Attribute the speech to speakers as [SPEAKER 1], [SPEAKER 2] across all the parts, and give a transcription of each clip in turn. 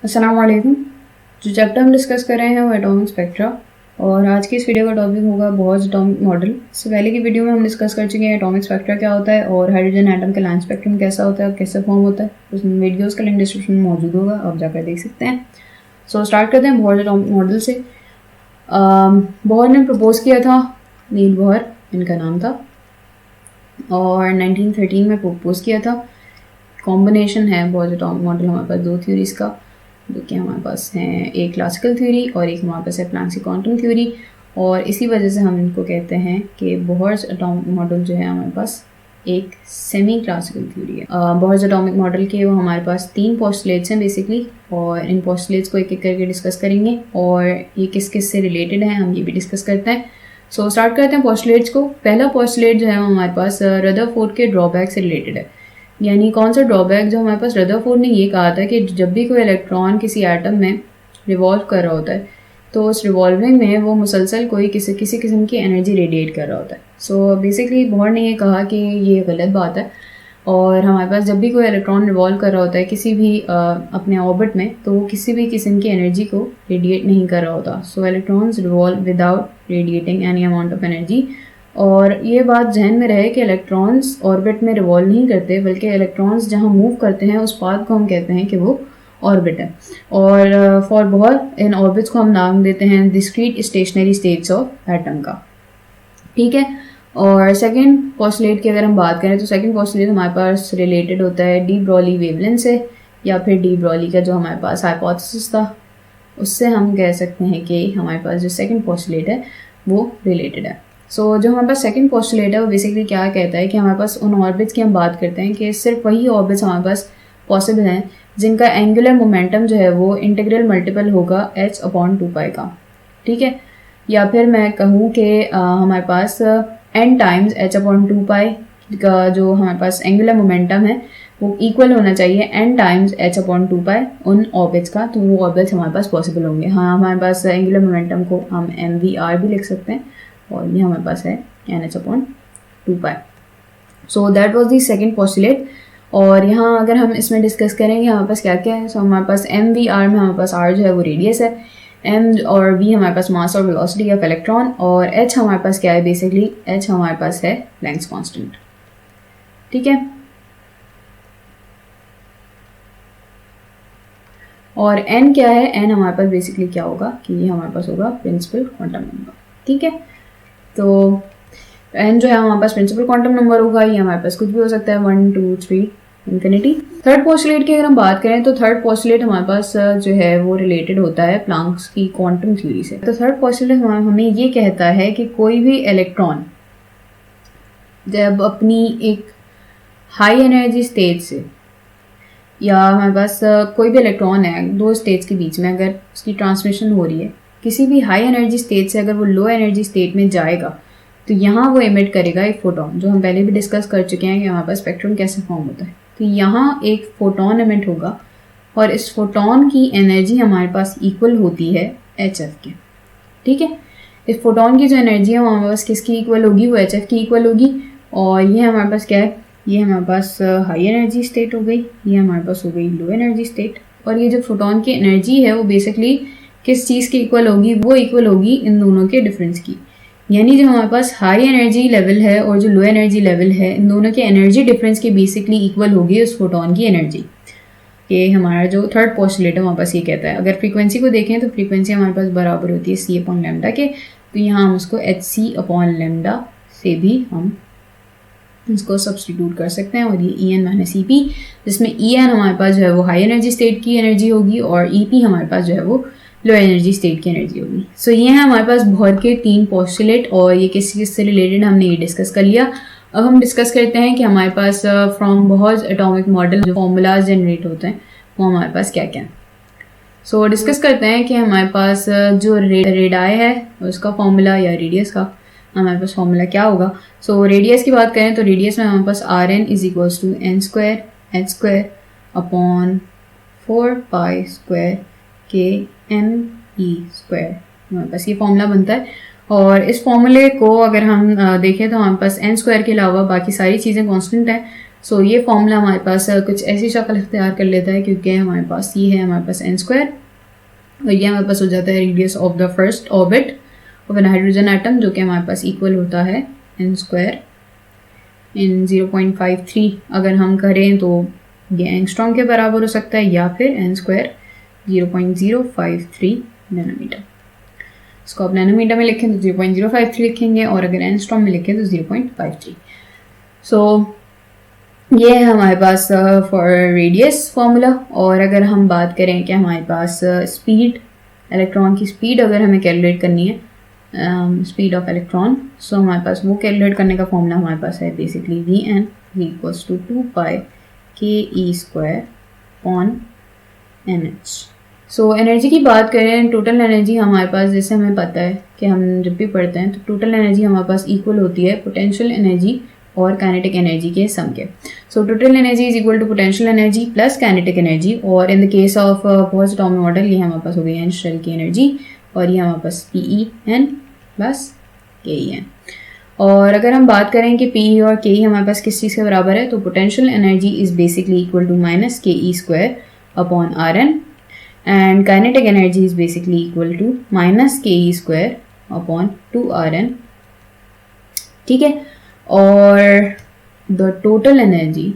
[SPEAKER 1] अस्सलाम वालेकुम। जो चैप्टर हम डिस्कस कर रहे हैं वो एटॉमिक स्पेक्ट्रा और आज की इस वीडियो का टॉपिक होगा बोहर्स एटॉमिक मॉडल। इससे पहले की वीडियो में हम डिस्कस कर चुके हैं एटॉमिक स्पेक्ट्रा क्या होता है और हाइड्रोजन एटम का लाइन स्पेक्ट्रम कैसा होता है और कैसे फॉर्म होता है। उस वीडियोस का लिंक डिस्क्रिप्शन में मौजूद होगा, आप जाकर देख सकते हैं। सो स्टार्ट करते हैं बोहर्स एटॉमिक मॉडल से। बोहर ने प्रपोज किया था, नील बोहर इनका नाम था, और 1913 में प्रपोज किया था। कॉम्बिनेशन है बोहर्स एटॉमिक मॉडल हमारे पास दो थ्योरीज का, जो कि हमारे पास हैं, एक क्लासिकल थ्योरी और एक हमारे पास है प्लैंक्स की क्वांटम थ्योरी। और इसी वजह से हम इनको कहते हैं कि बोहर्स एटॉमिक मॉडल जो है हमारे पास एक सेमी क्लासिकल थ्योरी है। बोहर्स एटॉमिक मॉडल के वो हमारे पास 3 पोस्टुलेट्स हैं बेसिकली, और इन पोस्टुलेट्स को एक एक करके डिस्कस करेंगे और ये किस किस से रिलेटेड हैं हम ये भी डिस्कस करते हैं। सो स्टार्ट करते हैं पोस्टुलेट्स को। पहला पोस्टुलेट जो है हमारे पास रदरफोर्ड के ड्रॉबैक से रिलेटेड है। यानी कौन सा ड्रॉबैक, जो हमारे पास रदरफोर्ड ने ये कहा था कि जब भी कोई इलेक्ट्रॉन किसी एटम में रिवॉल्व कर रहा होता है तो उस रिवॉल्विंग में वो मुसलसल कोई किसी किस्म की एनर्जी रेडिएट कर रहा होता है। सो बेसिकली बोहर ने ये कहा कि ये गलत बात है, और हमारे पास जब भी कोई इलेक्ट्रॉन रिवॉल्व कर रहा होता है किसी भी अपने ऑर्बिट में, तो वो किसी भी किस्म की एनर्जी को रेडिएट नहीं कर रहा होता। सो electrons revolve without radiating any amount of energy. और ये बात जहन में रहे कि इलेक्ट्रॉन्स ऑर्बिट में रिवॉल्व नहीं करते, बल्कि इलेक्ट्रॉन्स जहाँ मूव करते हैं उस पाथ को हम कहते हैं कि वो ऑर्बिट है। और फॉर बोहर इन ऑर्बिट्स को हम नाम देते हैं discrete stationery states of atom का। ठीक है। और सेकंड पोस्टुलेट की अगर हम बात करें तो सेकंड पोस्टुलेट हमारे पास रिलेटेड होता है डी ब्रॉली वेवलेंथ से, या फिर डी ब्रॉली का जो हमारे पास हाइपोथेसिस था उससे हम कह सकते हैं कि हमारे पास जो सेकंड पोस्टुलेट है वो रिलेटेड है। सो जो हमारे पास सेकंड पोस्टुलेट है वो बेसिकली क्या कहता है कि हमारे पास उन ऑर्बिट्स की हम बात करते हैं कि सिर्फ वही ऑर्बिट्स हमारे पास पॉसिबल हैं जिनका एंगुलर मोमेंटम जो है वो इंटीग्रल मल्टीपल होगा h/2π का। ठीक है। या फिर मैं कहूँ कि हमारे पास n टाइम्स h/2π का जो हमारे पास एंगुलर मोमेंटम है वो इक्वल होना चाहिए n टाइम्स h/2π उन ऑर्बिट्स का, तो वो ऑर्बिट्स हमारे पास पॉसिबल होंगे। हाँ, हमारे पास एंगुलर मोमेंटम को हम mvr भी लिख सकते हैं, और ये हमारे पास है nh/2π। So that was the second postulate. और यहाँ अगर हम इसमें डिस्कस करेंगे हमारे पास क्या क्या है। सो हमारे पास mvr में हमारे पास r जो है वो रेडियस है, m और v हमारे पास मास और वेलोसिटी ऑफ इलेक्ट्रॉन, और h हमारे पास क्या है, बेसिकली h हमारे पास है प्लैंक्स कांस्टेंट। ठीक है। और n क्या है, n हमारे पास बेसिकली क्या होगा कि ये हमारे पास होगा प्रिंसिपल क्वांटम नंबर। ठीक है। तो n जो है हमारे पास प्रिंसिपल क्वांटम नंबर होगा, ये हमारे पास कुछ भी हो सकता है, 1 2 3 इन्फिनिटी। थर्ड पोस्टुलेट की अगर हम बात करें तो थर्ड पोस्टुलेट हमारे पास जो है वो रिलेटेड होता है प्लैंक्स की क्वांटम थ्योरी से। तो थर्ड पोस्टुलेट हमें ये कहता है कि कोई भी इलेक्ट्रॉन जब अपनी एक हाई एनर्जी स्टेट से, या हमारे पास कोई भी इलेक्ट्रॉन है दो स्टेट्स के बीच में, अगर उसकी ट्रांसमिशन हो रही है किसी भी हाई एनर्जी स्टेट से, अगर वो लो एनर्जी स्टेट में जाएगा तो यहाँ वो एमिट करेगा एक फोटोन, जो हम पहले भी डिस्कस कर चुके हैं कि हमारे पास स्पेक्ट्रम कैसे फॉर्म होता है। तो यहाँ एक फोटोन एमिट होगा, और इस फोटोन की एनर्जी हमारे पास इक्वल होती है hf के। ठीक है। इस फोटोन की जो एनर्जी है वो हमारे पास किसकी इक्वल होगी, वो hf की इक्वल होगी। और ये हमारे पास क्या है, ये हमारे पास हाई एनर्जी स्टेट हो गई, ये हमारे पास हो गई लो एनर्जी स्टेट। और ये जो फोटोन की एनर्जी है वो बेसिकली किस चीज़ की इक्वल होगी, वो इक्वल होगी इन दोनों के डिफरेंस की। यानी जो हमारे पास हाई एनर्जी लेवल है और जो लो एनर्जी लेवल है, इन दोनों के एनर्जी डिफरेंस की बेसिकली इक्वल होगी उस फोटोन की एनर्जी। ये हमारा जो थर्ड पोस्टुलेट है हमारे पास ये कहता है। अगर फ्रीक्वेंसी को देखें तो फ्रीक्वेंसी हमारे पास बराबर होती है c/λ के, तो यहाँ हम उसको hc/λ से भी हम इसको सब्सटीट्यूट कर सकते हैं, और ये En-Ep, जिसमें En हमारे पास जो है वो हाई एनर्जी स्टेट की एनर्जी होगी और Ep हमारे पास जो है वो लो एनर्जी स्टेट की एनर्जी होगी। सो ये है हमारे पास बोहर के 3 पोस्टुलेट, और ये किस चीज़ से रिलेटेड हमने ये डिस्कस कर लिया। अब हम डिस्कस करते हैं कि हमारे पास फ्रॉम बोहर्स एटॉमिक मॉडल जो फॉर्मूलाज जनरेट होते हैं वो हमारे पास क्या क्या है। सो डिस्कस करते हैं कि हमारे पास जो रेडाई है उसका फॉर्मूला, या रेडियस का हमारे पास फॉर्मूला क्या होगा। सो रेडियस की बात करें तो रेडियस में हमारे पास Rn = n² h² / 4π² kme², हमारे पास ये फॉर्मूला बनता है। और इस फॉर्मूले को अगर हम देखें तो हमारे पास n² के अलावा बाकी सारी चीज़ें कांस्टेंट हैं, सो ये फॉर्मूला हमारे पास कुछ ऐसी शक्ल इख्तियार कर लेता है, क्योंकि हमारे पास ये है हमारे पास n स्क्वायर, और ये हमारे पास हो जाता है radius of the first orbit of an hydrogen atom, जो कि हमारे पास इक्वल होता है n स्क्वायर इन 0.53 अगर हम करें तो ये एंगस्ट्रॉम के बराबर हो सकता है, या फिर n स्क्वायर 0.053 नैनोमीटर। इसको आप नैनोमीटर में लिखें तो 0.053 लिखेंगे, और अगर एंगस्ट्रॉम में लिखें तो 0.53। सो ये है हमारे पास फॉर रेडियस फार्मूला। और अगर हम बात करें कि हमारे पास स्पीड, इलेक्ट्रॉन की स्पीड अगर हमें कैलकुलेट करनी है, स्पीड ऑफ इलेक्ट्रॉन, सो हमारे पास वो कैलकुलेट करने का फॉर्मूला हमारे पास है basically Vn equals to 2π ke² on NH। So energy की बात करें, टोटल एनर्जी हमारे पास, जैसे हमें पता है कि हम जब भी पढ़ते हैं तो टोटल एनर्जी हमारे पास इक्वल होती है पोटेंशियल एनर्जी और काइनेटिक एनर्जी के सम के। So total energy is equal to potential energy plus kinetic energy, और in the case of Bohr's atomic model ये हमारे पास हो गई एन शेल की एनर्जी, और ये हमारे पास PEn प्लस KEn। और अगर हम बात करें कि PE और KE हमारे पास किस चीज़ के बराबर है, तो potential energy is basically equal to minus KE² upon Rn, and kinetic energy is basically equal to minus KE² upon 2Rn। ठीक है, और the total energy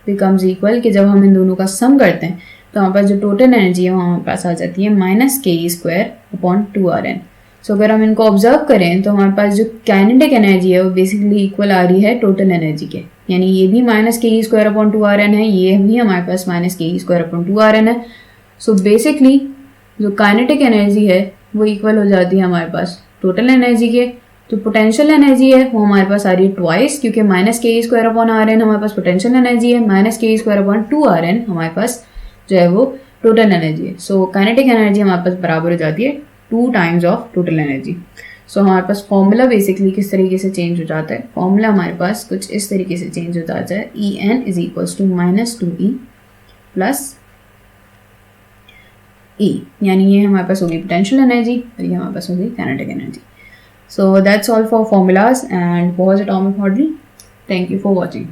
[SPEAKER 1] becomes equal कि जब हम इन दोनों का सम करते हैं तो हमारे पास जो टोटल एनर्जी है वो हमारे पास आ जाती है माइनस KE² अपॉन 2Rn। सो अगर हम इनको ऑब्जर्व करें तो हमारे पास जो काइनेटिक एनर्जी है वो बेसिकली इक्वल आ रही है टोटल एनर्जी के, यानी ये भी माइनस KE² अपॉन 2Rn है, ये भी हमारे पास माइनस KE² अपॉन 2Rn है। सो बेसिकली जो काइनेटिक एनर्जी है वो इक्वल हो जाती है हमारे पास टोटल एनर्जी के। तो पोटेंशियल एनर्जी है वो हमारे पास आ रही है ट्वाइस, क्योंकि माइनस KE² अपॉन Rn हमारे पास पोटेंशियल एनर्जी है, माइनस KE² अपॉन 2Rn हमारे पास जो है वो टोटल एनर्जी है। सो काइनेटिक एनर्जी हमारे पास बराबर हो जाती है 2 टाइम्स ऑफ टोटल एनर्जी। सो हमारे पास फॉर्मूला बेसिकली किस तरीके से चेंज हो जाता है, फॉर्मूला हमारे पास कुछ इस तरीके से चेंज हो जाता है, En is equals to minus 2E plus E, यानी ये हमारे पास होगी पोटेंशियल एनर्जी और ये हमारे पास होगी kinetic energy. So that's all for formulas and Bohr's atomic model. Thank you for watching.